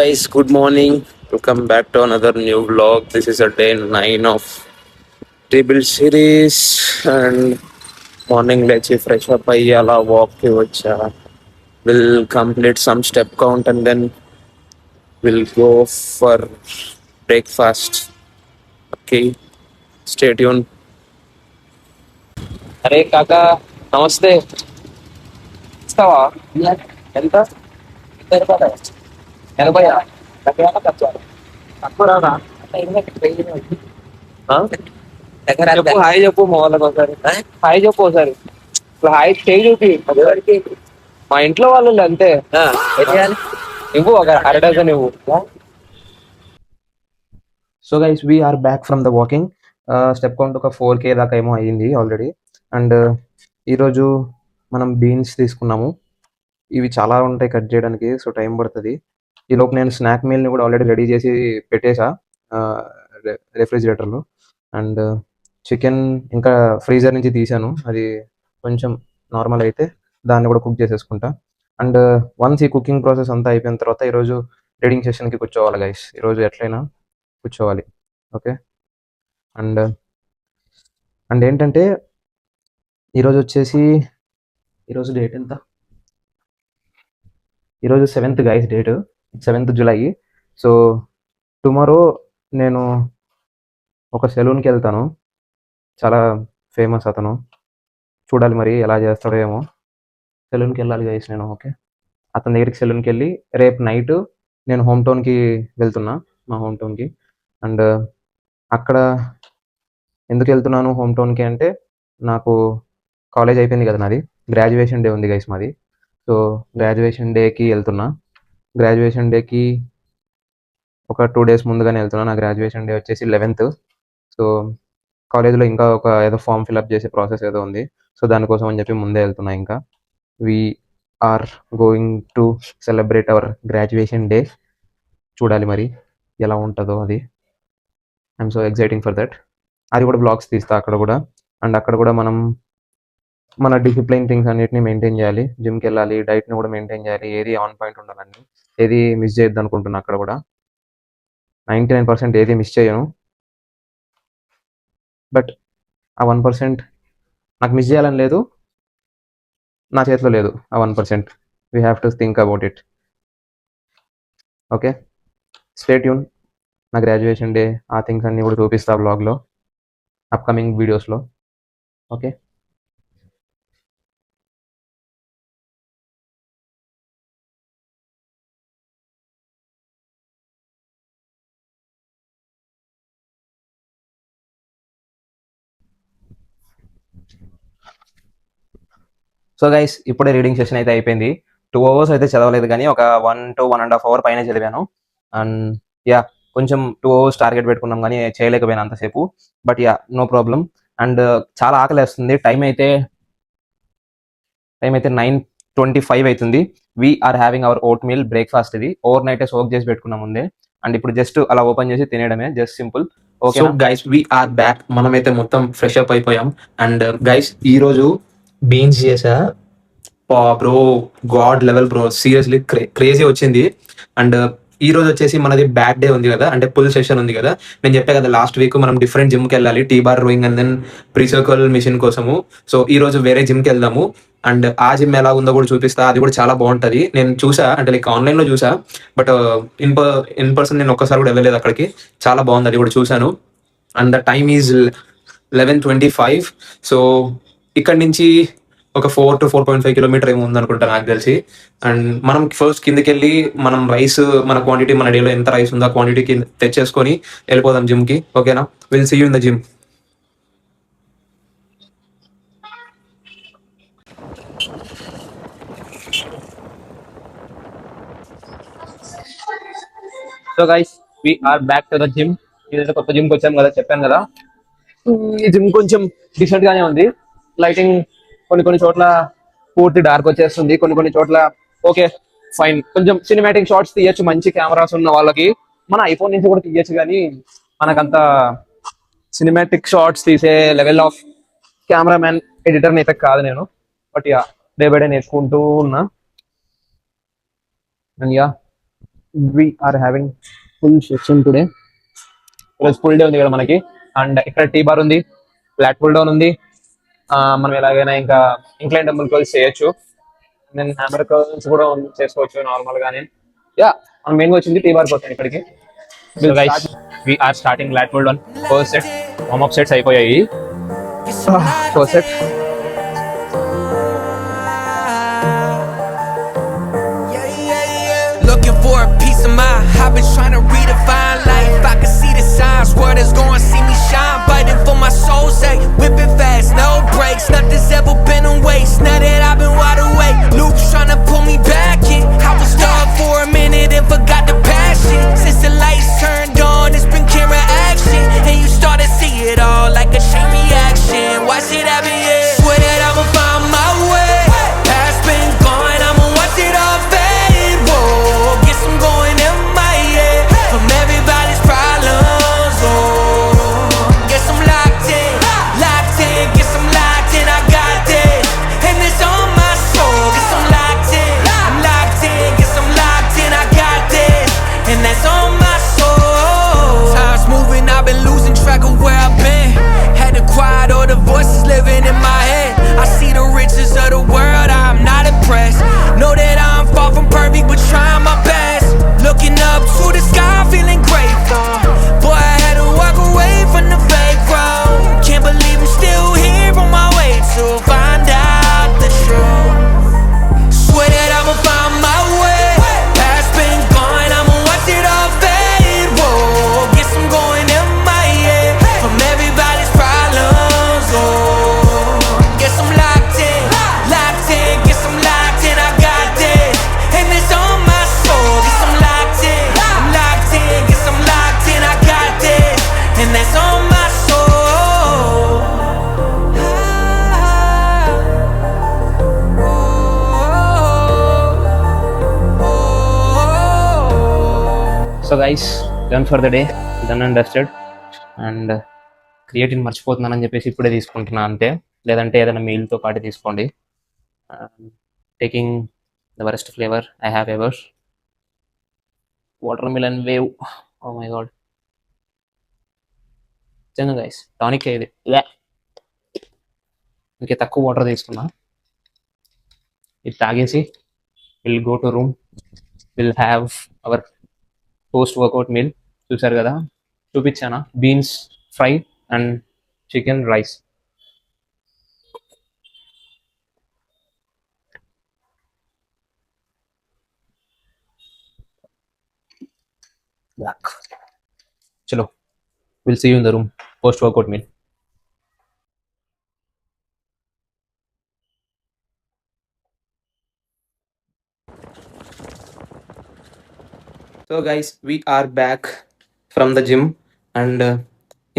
Guys, good morning. Welcome back to another new vlog. This is a day 9 of table series and morning lechi fresh up ayyala walk ki vacha. We'll complete some step count and then we'll go for breakfast. Okay, stay tuned. అరే కాకా నమస్తే ఇస్తావా ఎంత 80 తక్కువ రాదా చెప్పు hi చెప్పు మా వాళ్ళకి ఒకసారి హాయ్ చెప్పు ఒకసారి హాయ్ చేయి చూపి మా ఇంట్లో వాళ్ళు అంతే ఇవ్వు ఒక అరడజన్ ఇవ్వు. So guys we're back from the walking. Step count ఒక 4K దాకా ఏమో అయ్యింది ఆల్రెడీ. అండ్ ఈరోజు మనం బీన్స్ తీసుకున్నాము. ఇవి చాలా ఉంటాయి కట్ చేయడానికి, సో టైం పడుతుంది. ఈలోపు నేను స్నాక్ మీల్ని కూడా ఆల్రెడీ రెడీ చేసి పెట్టేసా రెఫ్రిజిరేటర్లో. అండ్ చికెన్ ఇంకా ఫ్రీజర్ నుంచి తీసాను, అది కొంచెం నార్మల్ అయితే దాన్ని కూడా కుక్ చేసేసుకుంటా. అండ్ వన్స్ ఈ కుకింగ్ ప్రాసెస్ అంతా అయిపోయిన తర్వాత ఈరోజు రీడింగ్ సెషన్కి కూర్చోవాలి గైస్. ఈరోజు ఎట్లయినా కూర్చోవాలి, ఓకే. అండ్ అండ్ ఏంటంటే ఈరోజు వచ్చేసి ఈరోజు డేట్ ఎంత? ఈరోజు 7th guys, date 7th July. So tomorrow నేను ఒక సెలూన్కి వెళ్తాను, చాలా ఫేమస్ అతను. చూడాలి మరి ఎలా చేస్తాడో ఏమో. సెలూన్కి వెళ్ళాలి గైస్ నేను, ఓకే. అతని దగ్గరికి సెలూన్కి వెళ్ళి రేపు నైట్ నేను హోమ్ టౌన్కి వెళ్తున్నా, మా హోమ్ టౌన్కి. అండ్ అక్కడ ఎందుకు వెళ్తున్నాను హోమ్ టౌన్కి అంటే, నాకు కాలేజ్ అయిపోయింది కదా, నాది గ్రాడ్యుయేషన్ డే ఉంది గైస్ మాది. సో గ్రాడ్యుయేషన్ డేకి వెళ్తున్నా. గ్రాడ్యుయేషన్ డేకి ఒక 2 days ముందుగానే వెళ్తున్నా. నా గ్రాడ్యుయేషన్ డే వచ్చేసి 11th. సో కాలేజ్లో ఇంకా ఒక ఏదో ఫామ్ ఫిల్అప్ చేసే ప్రాసెస్ ఏదో ఉంది, సో దానికోసం అని చెప్పి ముందే వెళ్తున్నా. ఇంకా we're going to celebrate our graduation day. చూడాలి మరి ఎలా ఉంటుందో అది. I'm so exciting for that. అది కూడా బ్లాగ్స్ తీస్తా అక్కడ కూడా. అండ్ అక్కడ కూడా మనం మన డిసిప్లైన్ థింగ్స్ అన్నిటిని మెయింటైన్ చేయాలి. జిమ్కి వెళ్ళాలి, డైట్ని కూడా మెయింటైన్ చేయాలి, ఏది ఆన్ పాయింట్ ఉండాలండి, ఏది మిస్ చేయొద్దు అనుకుంటున్నా. అక్కడ కూడా 99% ఏది మిస్ చేయను. బట్ ఆ 1% నాకు మిస్ చేయాలని లేదు, నా చేతిలో లేదు ఆ 1%. We have to think about it, okay. Stay tune. నా గ్రాడ్యుయేషన్ డే ఆ థింగ్స్ అన్నీ కూడా చూపిస్తా బ్లాగ్లో, అప్కమింగ్ వీడియోస్లో, ఓకే. సో గైస్ ఇప్పుడే రీడింగ్ సెషన్ అయితే అయిపోయింది. 2 hours అయితే చదవలేదు, కానీ ఒక 1 to 1.5 hour పైన చదివాను. అండ్ యా, కొంచెం 2 hours టార్గెట్ పెట్టుకున్నాం కానీ చేయలేకపోయినా అంతసేపు. But yeah, no problem. And చాలా ఆకలి వేస్తుంది. టైం అయితే 9:25 అవుతుంది. We're having our oat meal breakfast. ఇది ఓవర్ నైట్ సోక్ చేసి పెట్టుకున్నాం ముందే. అండ్ ఇప్పుడు జస్ట్ అలా ఓపెన్ చేసి తినేయడమే, just simple, okay. So guys we're back. మనమైతే మొత్తం ఫ్రెష్ అప్ అయిపోయాం. అండ్ గైస్ ఈరోజు బీన్స్ చేసా bro, god level bro, seriously crazy వచ్చింది. అండ్ ఈ రోజు వచ్చేసి మనది బ్యాక్ డే ఉంది కదా, అంటే పుల్ సెషన్ ఉంది కదా. నేను చెప్పా కదా లాస్ట్ వీక్ మనం డిఫరెంట్ జిమ్కి వెళ్ళాలి, T bar rowing and then preacher curl machine కోసము. సో ఈ రోజు వేరే జిమ్కి వెళ్దాము. అండ్ ఆ జిమ్ ఎలా ఉందో కూడా చూపిస్తా, అది కూడా చాలా బాగుంటుంది. నేను చూసా, అంటే లైక్ ఆన్లైన్లో చూసా, బట్ ఇన్ పర్సన్ నేను ఒక్కసారి కూడా వెళ్ళలేదు అక్కడికి. చాలా బాగుంది, అది కూడా చూశాను. And the time is 11:25. So ఇక్కడ నుంచి ఒక 4 to 4.5 kilometer ఏమో ఉందనుకుంటా నాకు తెలిసి. అండ్ మనం ఫస్ట్ కిందకి వెళ్ళి మనం రైస్, మన క్వాంటిటీ, మన డేలో ఎంత రైస్ ఉందో ఆ క్వాంటిటీకి తెచ్చేసుకొని వెళ్ళిపోదాం జిమ్కి, ఓకేనా. Will see you in the gym. So guys we're back to the gym. ఇదైతే కొత్త జిమ్కి వచ్చాం కదా, చెప్పాను కదా. ఈ జిమ్ కొంచెం డిఫరెంట్ గానే ఉంది. లైటింగ్ కొన్ని చోట్ల పూర్తి డార్క్ వచ్చేస్తుంది, కొన్ని చోట్ల ఓకే ఫైన్. కొంచెం సినిమాటిక్ షాట్స్ తీయచ్చు మంచి కెమెరాస్ ఉన్న వాళ్ళకి. మన ఐఫోన్ నుంచి కూడా తీయచ్చు, కానీ మనకంత సినిమాటిక్ షాట్స్ తీసే లెవెల్ ఆఫ్ కెమెరామ్యాన్ ఎడిటర్ అయితే కాదు నేను. But yeah, day by day నేర్చుకుంటూ ఉన్నా. And yeah, we are having full section today. ఈరోజు ఫుల్ డే ఉంది కదా మనకి. అండ్ ఇక్కడ టీ బార్ ఉంది, ఫ్లాట్ పుల్ డౌన్ ఉంది. మనం ఎలాగైనా ఇంకా ఇంక్లైన్ డబుల్ కర్ల్స్ చేయొచ్చు. నేను హ్యామర్ కర్ల్స్ కూడా చేసుకోవచ్చు నార్మల్ గానే. యా, మనం మెయిన్ గా వచ్చింది టీ బార్ కోసం ఇక్కడికి. So guys, we are starting flat pull down. First set warm up sets అయిపోయాయి. First set for a piece of mind. I've been trying to redefine life. I can see the signs, world is going to see me shine. Fighting for my soul's sake, whipping fast, no brakes. Nothing's ever been a waste. Now that I've been wide awake, Luke's trying to pull me back in. I was stuck for a minute and forgot the passion. Since the lights turned on, it's been camera action, and you start to see it all like a chain reaction. Watch it happen, yeah. Swear that I'ma find my way. Past been gone, I'ma watch it all fade. Whoa, guess I'm going MIA from everybody's problems. Oh, guess I'm locked in, guess I'm locked in. I got this, and it's on my soul. Guess I'm locked in, guess I'm locked in. I got this, and that's on my soul. Time's moving, I've been losing track of where I've been. Had to quiet all the voices living in my head. I see the riches of the world, I'm not impressed. Know that I'm far from perfect, but trying my best. Looking up to the sky, feeling grateful. Boy, I had to walk away from the fake road. Can't believe I'm still here on my way to find out the truth. Swear that I'ma find my way. Past been gone, I'ma watch it all fade. Whoa, guess I'm going MIA from everybody's problems. Oh, guess I'm locked in, guess I'm locked in. I got this, and it's on my soul. Guess I'm locked in, guess I'm locked in. I got this, and that's on my soul. So guys, done for the day, done and dusted. And creatine మర్చిపోతున్నానని చెప్పేసి ఇప్పుడే తీసుకుంటున్నా అంతే. లేదంటే ఏదైనా మీల్తో పాటు తీసుకోండి. Taking the worst flavour I have ever, watermelon wave. Oh my god, నిజంగా గైస్ టానిక్ ఇది. ఇంకే తక్కువ వాటర్ తీసుకున్నా. ఇది తాగేసి will go to room, will have our post workout meal. చూసారు కదా, చూపించానా? Beans fry and chicken rice. చలో, will see you in the room post workout meal. So guys, we are back from the gym. And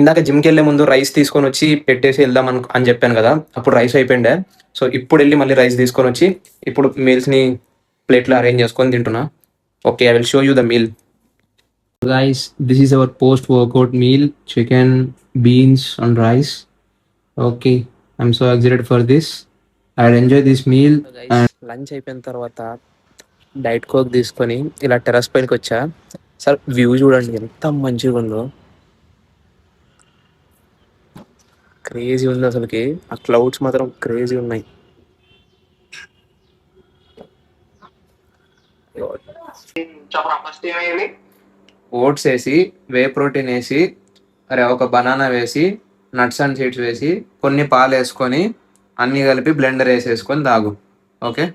ఇందాక జిమ్కి వెళ్ళే ముందు rice తీసుకొని వచ్చి పెట్టేసి వెళ్దాం అని చెప్పాను కదా, అప్పుడు రైస్ అయిపోయిండే. సో ఇప్పుడు వెళ్ళి మళ్ళీ రైస్ తీసుకొని వచ్చి ఇప్పుడు మీల్స్ని ప్లేట్లో అరేంజ్ చేసుకొని తింటున్నా. Okay, I will show you the meal. Guys, this is our post workout meal, chicken, beans and rice. Okay, I'm so excited for this. I enjoy this meal. Lunch అయిపోయిన తర్వాత diet coke తీసుకొని ఇలా terrace పైనకి వచ్చా. Sir, view చూడండి ఎంత మంచిగా ఉందో, క్రేజీ ఉంది అసలుకి. ఆ క్లౌడ్స్ మాత్రం క్రేజీ ఉన్నాయి. ఓట్స్ వేసి, వే ప్రోటీన్ వేసి, ఒక బనానా వేసి, నట్స్ అండ్ సీడ్స్ వేసి, కొన్ని పాలు వేసుకొని అన్ని కలిపి బ్లెండర్ వేసేసుకొని తాగు. Okay,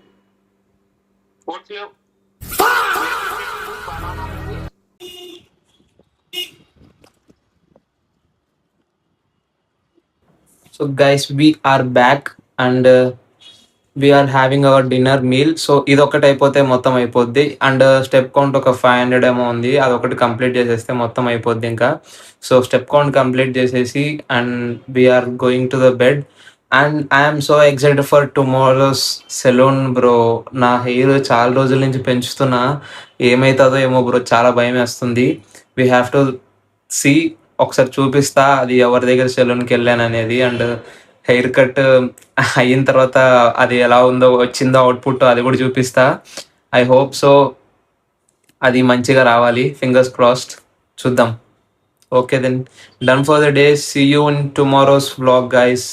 so guys, we are back and we are having our dinner meal. So ఇది ఒకటి అయిపోతే మొత్తం అయిపోద్ది. అండ్ స్టెప్ కౌంట్ ఒక 500 ఏమో ఉంది, అది ఒకటి కంప్లీట్ చేసేస్తే మొత్తం అయిపోద్ది ఇంకా. సో స్టెప్ కౌంట్ కంప్లీట్ చేసేసి and we're going to the bed. And I'm so excited for tomorrow's salon bro. నా హెయిర్ చాలా రోజుల నుంచి పెంచుతున్నా, ఏమవుతుందో ఏమో బ్రో, చాలా భయం వేస్తుంది. వీ హ్యావ్ టు సీ, ఒకసారి చూపిస్తా అది ఎవరి దగ్గర సెలూన్కి వెళ్ళాను అనేది. అండ్ హెయిర్ కట్ అయిన తర్వాత అది ఎలా ఉందో, వచ్చిందో అవుట్పుట్, అది కూడా చూపిస్తా. I hope so. అది మంచిగా రావాలి, ఫింగర్స్ క్రాస్డ్. చూద్దాం. Okay then, done for the day. See you in tomorrow's vlog guys.